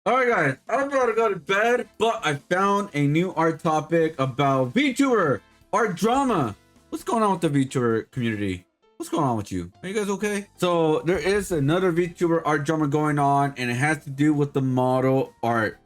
Alright guys, I'm about to go to bed, but I found a new art topic about VTuber art drama. What's going on with the VTuber community? What's going on with you? Are you guys okay? So there is another VTuber art drama going on, and it has to do with the model art.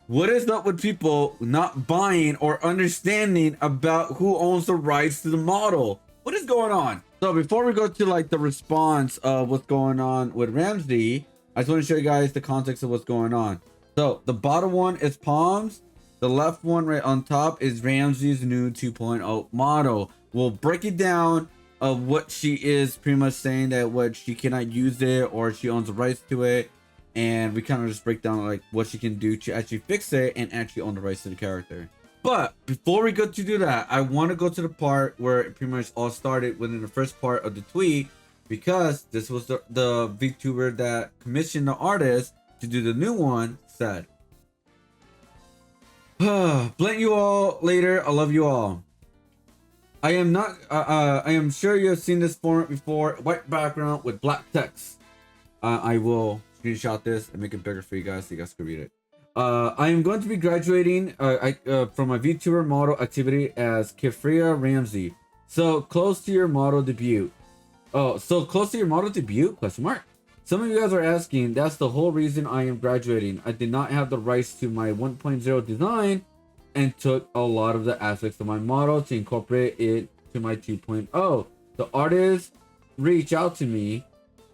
What is up with people not buying or understanding about who owns the rights to the model? What is going on? So before we go to like the response of what's going on with Ramsey, I just want to show you guys the context of what's going on. So the bottom one is Palms. The left one right on top is Ramsey's new 2.0 model. We'll break it down of what she is pretty much saying that what she cannot use it or she owns the rights to it. And we kind of just break down like what she can do to actually fix it and actually own the rights to the character. But before we go to do that, I want to go to the part where it pretty much all started within the first part of the tweet, because this was the VTuber that commissioned the artist to do the new one said, blame you all later, I love you all. I am not I am sure you have seen this format before. White background with black text. I will screenshot this and make it bigger for you guys so you guys can read it. I am going to be graduating from my VTuber model activity as Kefria Ramsey. So close to your model debut. Oh, so close to your model debut? Question mark. Some of you guys are asking, that's the whole reason I am graduating. I did not have the rights to my 1.0 design and took a lot of the aspects of my model to incorporate it to my 2.0. The artists reach out to me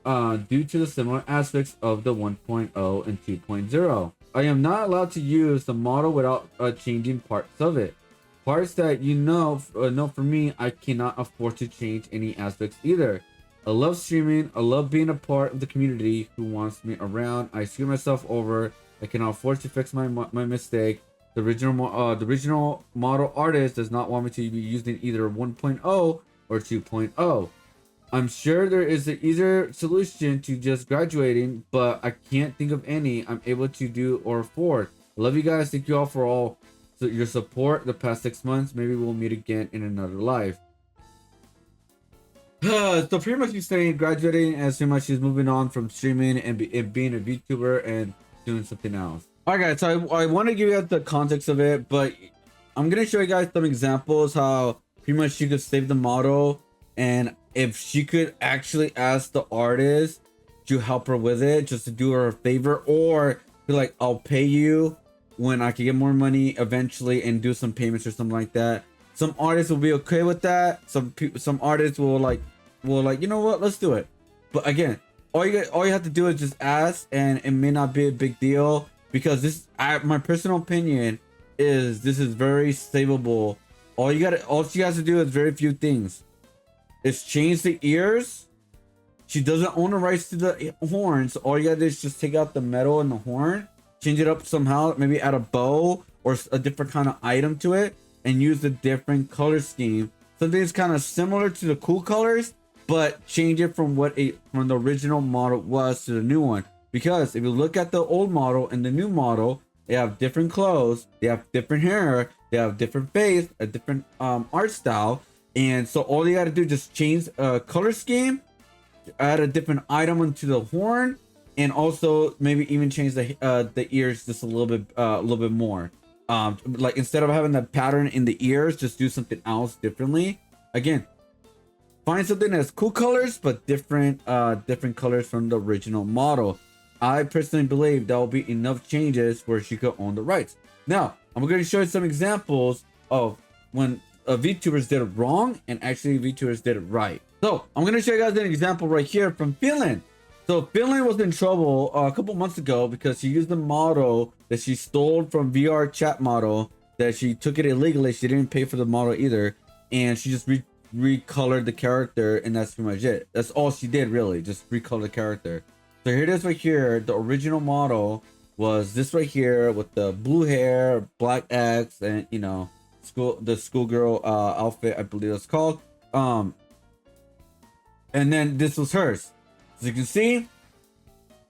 due to the similar aspects of the 1.0 and 2.0. I am not allowed to use the model without changing parts of it. Parts that know for me, I cannot afford to change any aspects either. I love streaming. I love being a part of the community who wants me around. I screw myself over. I cannot afford to fix my mistake. The original model artist does not want me to be using either 1.0 or 2.0. I'm sure there is an easier solution to just graduating, but I can't think of any I'm able to do or afford. I love you guys. Thank you all for all your support the past 6 months. Maybe we'll meet again in another life. So pretty much he's saying graduating as pretty much she's moving on from streaming and being a VTuber and doing something else. Alright guys, so I want to give you guys the context of it, but I'm going to show you guys some examples how pretty much she could save the model, and if she could actually ask the artist to help her with it, just to do her a favor, or be like, I'll pay you when I can get more money eventually and do some payments or something like that. Some artists will be okay with that. Some artists will like, you know what, let's do it. But again, all you have to do is just ask, and it may not be a big deal, because this, my personal opinion is, this is very savable. All she has to do is very few things. It's change the ears. She doesn't own the rights to the horns. All you gotta do is just take out the metal and the horn, change it up somehow, maybe add a bow or a different kind of item to it, and use a different color scheme. Something that's kind of similar to the cool colors, but change it from from the original model was to the new one. Because if you look at the old model and the new model, they have different clothes, they have different hair, they have different face, a different art style. And so all you gotta do is just change color scheme, add a different item onto the horn, and also maybe even change the ears just a little bit more. Like instead of having the pattern in the ears, just do something else differently. Again, find something that's cool colors but different colors from the original model. I personally believe that will be enough changes where she could own the rights. Now I'm going to show you some examples of when VTubers did it wrong and actually VTubers did it right. So I'm going to show you guys an example right here from Filian. So Filian was in trouble a couple months ago because she used the model that she stole from VR chat model, that she took it illegally. She didn't pay for the model either, and she just recolored the character, and that's pretty much it. That's all she did, really, just recolor the character. So here it is right here. The original model was this right here with the blue hair, black X, and the schoolgirl outfit, I believe it's called. And then this was hers. As you can see, it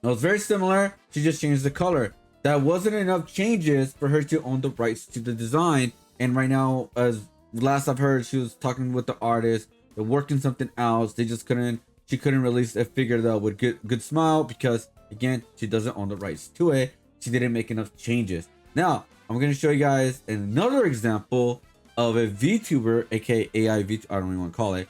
was very similar. She just changed the color. That wasn't enough changes for her to own the rights to the design. And right now, as last I've heard, she was talking with the artist. They're working something else. She couldn't release a figure that would get good smile because, again, she doesn't own the rights to it. she didn't make enough changes. Now I'm gonna show you guys another example of a VTuber, aka AI VTuber, I don't even want to call it,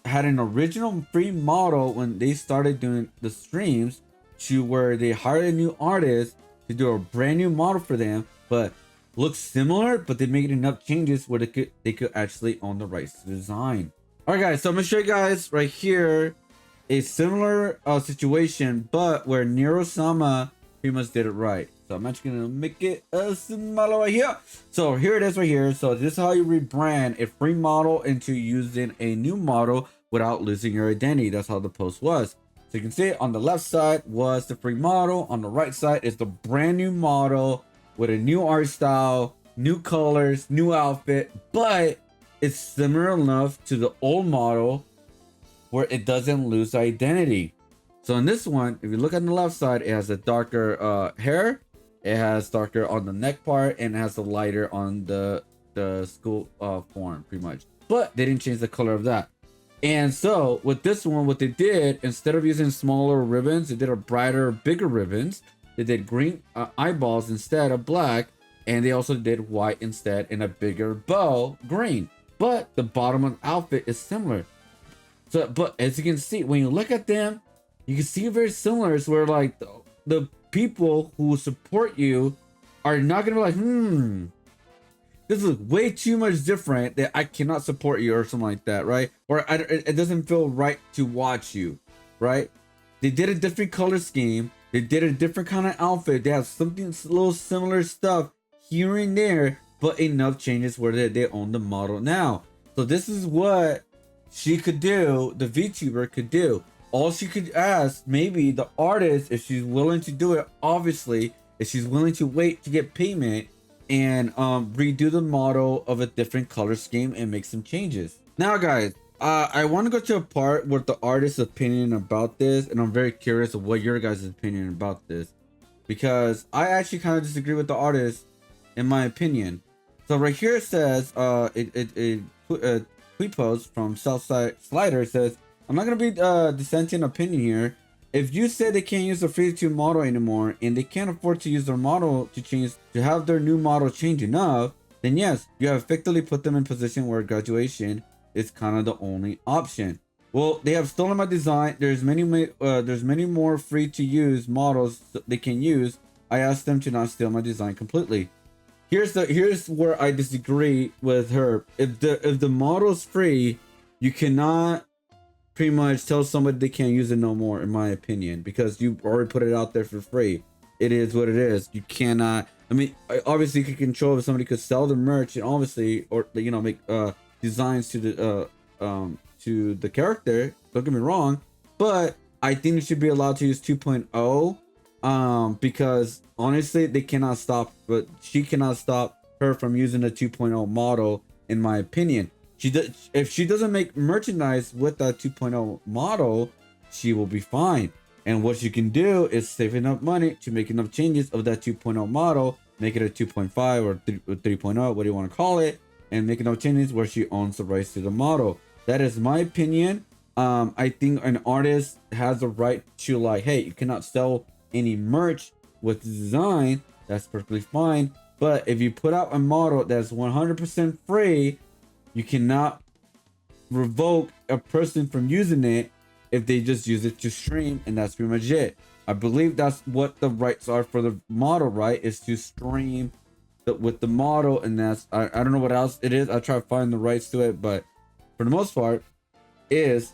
had an original free model when they started doing the streams, to where they hired a new artist to do a brand new model for them, but looks similar, but they made enough changes where they could actually own the rights to design. All right, guys, so I'm gonna show you guys right here a similar situation, but where Nero-sama pretty much did it right. So I'm actually gonna make it a similar right here. So here it is right here. So this is how you rebrand a free model into using a new model without losing your identity. That's how the post was. So you can see on the left side was the free model. On the right side is the brand new model with a new art style, new colors, new outfit, but it's similar enough to the old model where it doesn't lose identity. So in this one, if you look on the left side, it has a darker hair, it has darker on the neck part, and it has a lighter on the school form, pretty much. But they didn't change the color of that. And so with this one, what they did, instead of using smaller ribbons, they did a brighter, bigger ribbons. They did green eyeballs instead of black, and they also did white instead in a bigger bow, green. But the bottom of the outfit is similar. So, but as you can see, when you look at them, you can see very similar. It's where like the people who support you are not gonna be like, this is way too much different that I cannot support you or something like that, right? Or it doesn't feel right to watch you, right? They did a different color scheme. They did a different kind of outfit. They have something a little similar stuff here and there, but enough changes where they own the model now. So this is what she could do, the VTuber could do. All she could ask, maybe the artist, if she's willing to do it, obviously, if she's willing to wait to get payment and redo the model of a different color scheme and make some changes. Now, guys, I want to go to a part with the artist's opinion about this, and I'm very curious of what your guys' opinion about this, because I actually kind of disagree with the artist, in my opinion. So right here it says, tweet post from Southside Slider says, I'm not going to be dissenting opinion here. If you say they can't use the free-to model anymore and they can't afford to use their model to have their new model change enough, then yes, you have effectively put them in position where graduation is kind of the only option. Well, they have stolen my design. There's many more free-to-use models they can use. I asked them to not steal my design completely. Here's where I disagree with her. If the model's free, you cannot pretty much tell somebody they can't use it no more, in my opinion, because you already put it out there for free. It is what it is. You cannot, I mean, obviously you can control if somebody could sell the merch and obviously, or you know, make designs to the character. Don't get me wrong, but I think you should be allowed to use 2.0 because honestly they cannot stop, but she cannot stop her from using the 2.0 model, in my opinion. If she doesn't make merchandise with that 2.0 model, she will be fine. And what she can do is save enough money to make enough changes of that 2.0 model, make it a 2.5 or 3.0, what do you want to call it, and make enough changes where she owns the rights to the model. That is my opinion. I think an artist has the right to, like, hey, you cannot sell any merch with the design. That's perfectly fine. But if you put out a model that's 100% free, you cannot revoke a person from using it if they just use it to stream, and that's pretty much it. I believe that's what the rights are for the model, right? Is to stream with the model, and that's I don't know what else it is. I try to find the rights to it, but for the most part, is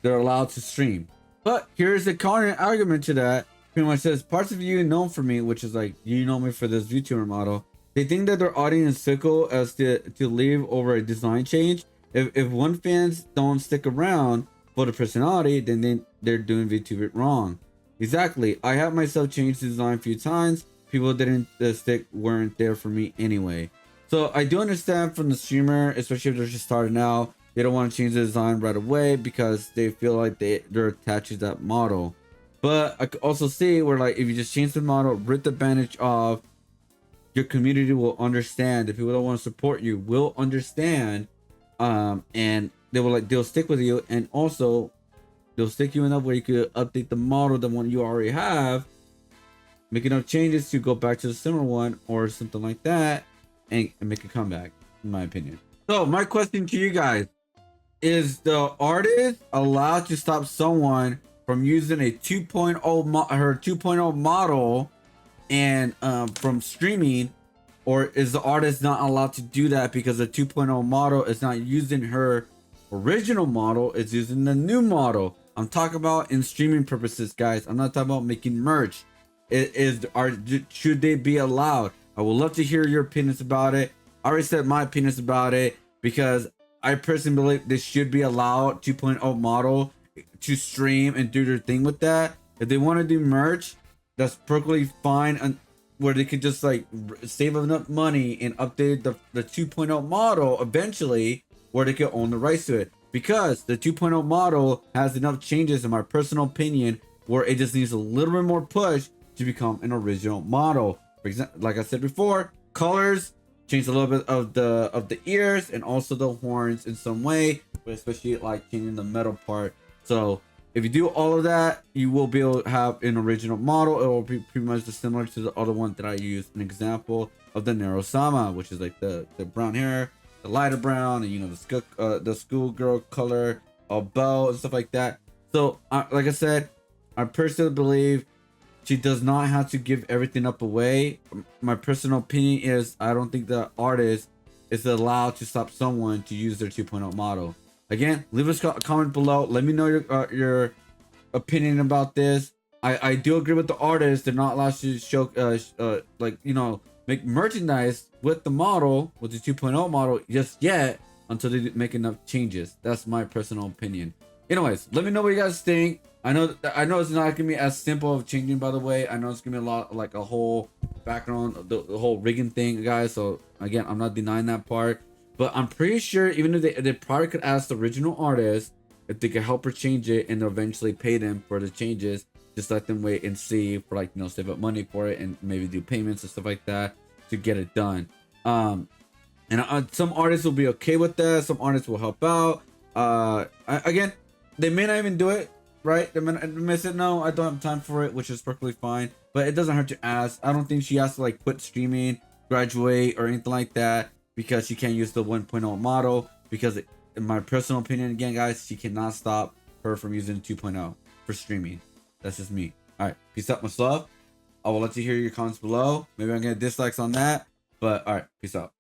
they're allowed to stream. But here's the counter argument to that. Pretty much says, parts of you know for me, which is like, you know me for this VTuber model. They think that their audience is fickle as to leave over a design change. If one fans don't stick around for the personality, then they're doing VTuber wrong. Exactly. I have myself changed the design a few times. People didn't stick, weren't there for me anyway. So I do understand from the streamer, especially if they're just starting out, they don't want to change the design right away because they feel like they're attached to that model. But I could also see where, like, if you just change the model, rip the bandage off, your community will understand. The people that want to support you will understand, and they'll stick with you, and also they'll stick you enough where you could update the model, the one you already have, make enough changes to go back to the similar one or something like that, and make a comeback, in my opinion. So my question to you guys: is the artist allowed to stop someone from using a 2.0 her 2.0 model and from streaming, or is the artist not allowed to do that because the 2.0 model is not using her original model, it's using the new model? I'm talking about in streaming purposes, guys. I'm not talking about making merch. Should they be allowed? I would love to hear your opinions about it. I already said my opinions about it because I personally believe they should be allowed 2.0 model to stream and do their thing with that. If they want to do merch, that's perfectly fine, and where they could just like save enough money and update the 2.0 model eventually, where they could own the rights to it. Because the 2.0 model has enough changes, in my personal opinion, where it just needs a little bit more push to become an original model. For example, like I said before, colors, change a little bit of the ears and also the horns in some way, but especially like changing the metal part. So if you do all of that, you will be able to have an original model. It will be pretty much similar to the other one that I used. An example of the Nero Sama, which is like the brown hair, the lighter brown, and you know the schoolgirl color, a bow and stuff like that. So like I said, I personally believe she does not have to give everything up away. My personal opinion is I don't think the artist is allowed to stop someone to use their 2.0 model. Again, leave us a comment below. Let me know your opinion about this. I do agree with the artist. They're not allowed to show like, you know, make merchandise with the model, with the 2.0 model just yet, until they make enough changes. That's my personal opinion. Anyways, let me know what you guys think. I know it's not gonna be as simple of changing, by the way. I know it's gonna be a lot, like a whole background, the whole rigging thing, guys. So again, I'm not denying that part, but I'm pretty sure even if they probably could ask the original artist if they could help her change it, and they'll eventually pay them for the changes. Just let them wait and see, for like, you know, save up money for it and maybe do payments and stuff like that to get it done. And some artists will be okay with that. Some artists will help out. Again, they may not even do it, right? They may say, no, I don't have time for it, which is perfectly fine. But it doesn't hurt to ask. I don't think she has to like quit streaming, graduate, or anything like that because she can't use the 1.0 model. Because in my personal opinion, again, guys, she cannot stop her from using 2.0 for streaming. That's just me. All right, peace out, much love. I will let you hear your comments below. Maybe I'm gonna dislikes on that, but all right, peace out.